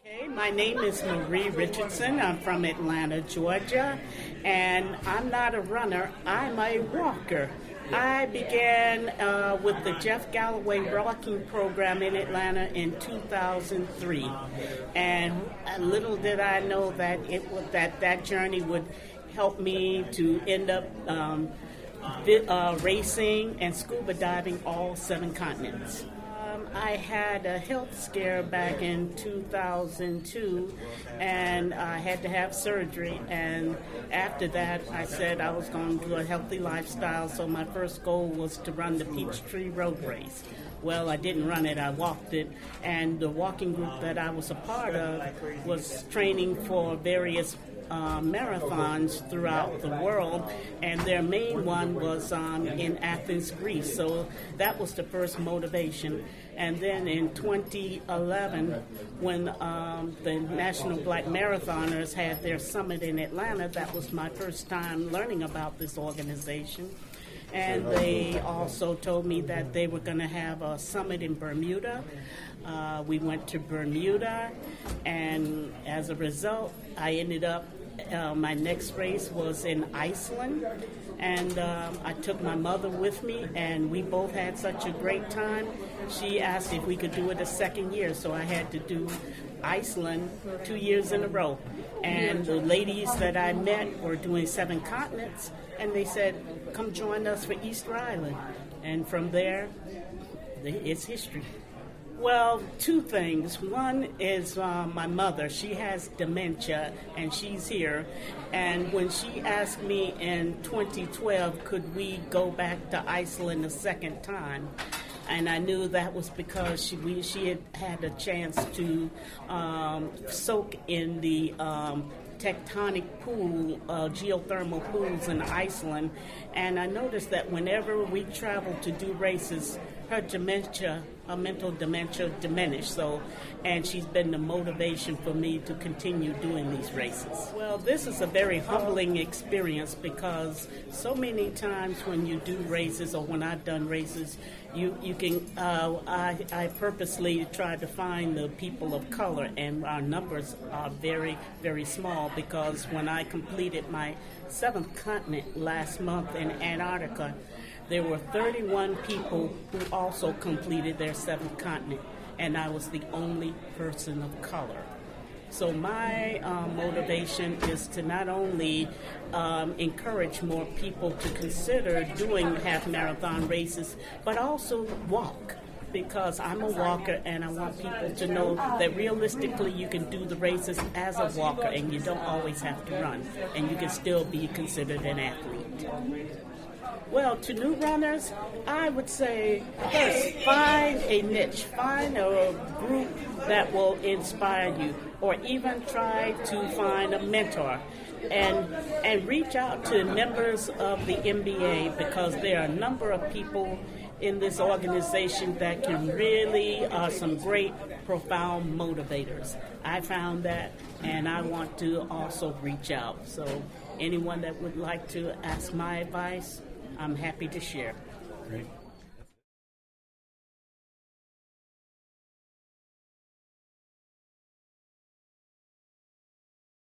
Hey, my name is Marie Richardson. I'm from Atlanta, Georgia, and I'm not a runner, I'm a walker. I began with the Jeff Galloway walking program in Atlanta in 2003, and little did I know that that journey would help me to end up racing and scuba diving all 7 continents. I had a health scare back in 2002, and I had to have surgery. And after that, I said I was going to do a healthy lifestyle. So my first goal was to run the Peachtree Road Race. Well, I didn't run it, I walked it. And the walking group that I was a part of was training for various marathons throughout the world, and their main one was in Athens, Greece. So that was the first motivation. And then in 2011, when the National Black Marathoners had their summit in Atlanta, that was my first time learning about this organization. And they also told me that they were going to have a summit in Bermuda. We went to Bermuda, and as a result, I ended up my next race was in Iceland, and I took my mother with me, and we both had such a great time. She asked if we could do it a second year, so I had to do Iceland 2 years in a row. And the ladies that I met were doing 7 continents, and they said, come join us for Easter Island. And from there, it's history. Well, 2 things. One is my mother. She has dementia, and she's here. And when she asked me in 2012, could we go back to Iceland a second time? And I knew that was because she had a chance to soak in the tectonic pool, geothermal pools in Iceland. And I noticed that whenever we traveled to do races, her mental dementia diminished. And she's been the motivation for me to continue doing these races. Well, this is a very humbling experience because so many times when you do races, or when I've done races, you can. I purposely try to find the people of color, and our numbers are very, very small because when I completed my 7th continent last month in Antarctica, there were 31 people who also completed their 7th continent, and I was the only person of color. So my motivation is to not only encourage more people to consider doing half marathon races, but also walk, because I'm a walker and I want people to know that realistically you can do the races as a walker and you don't always have to run, and you can still be considered an athlete. Well, to new runners, I would say first, find a niche, find a group that will inspire you, or even try to find a mentor. And reach out to members of the MBA, because there are a number of people in this organization that can really are some great, profound motivators. I found that, and I want to also reach out. So anyone that would like to ask my advice, I'm happy to share. Great.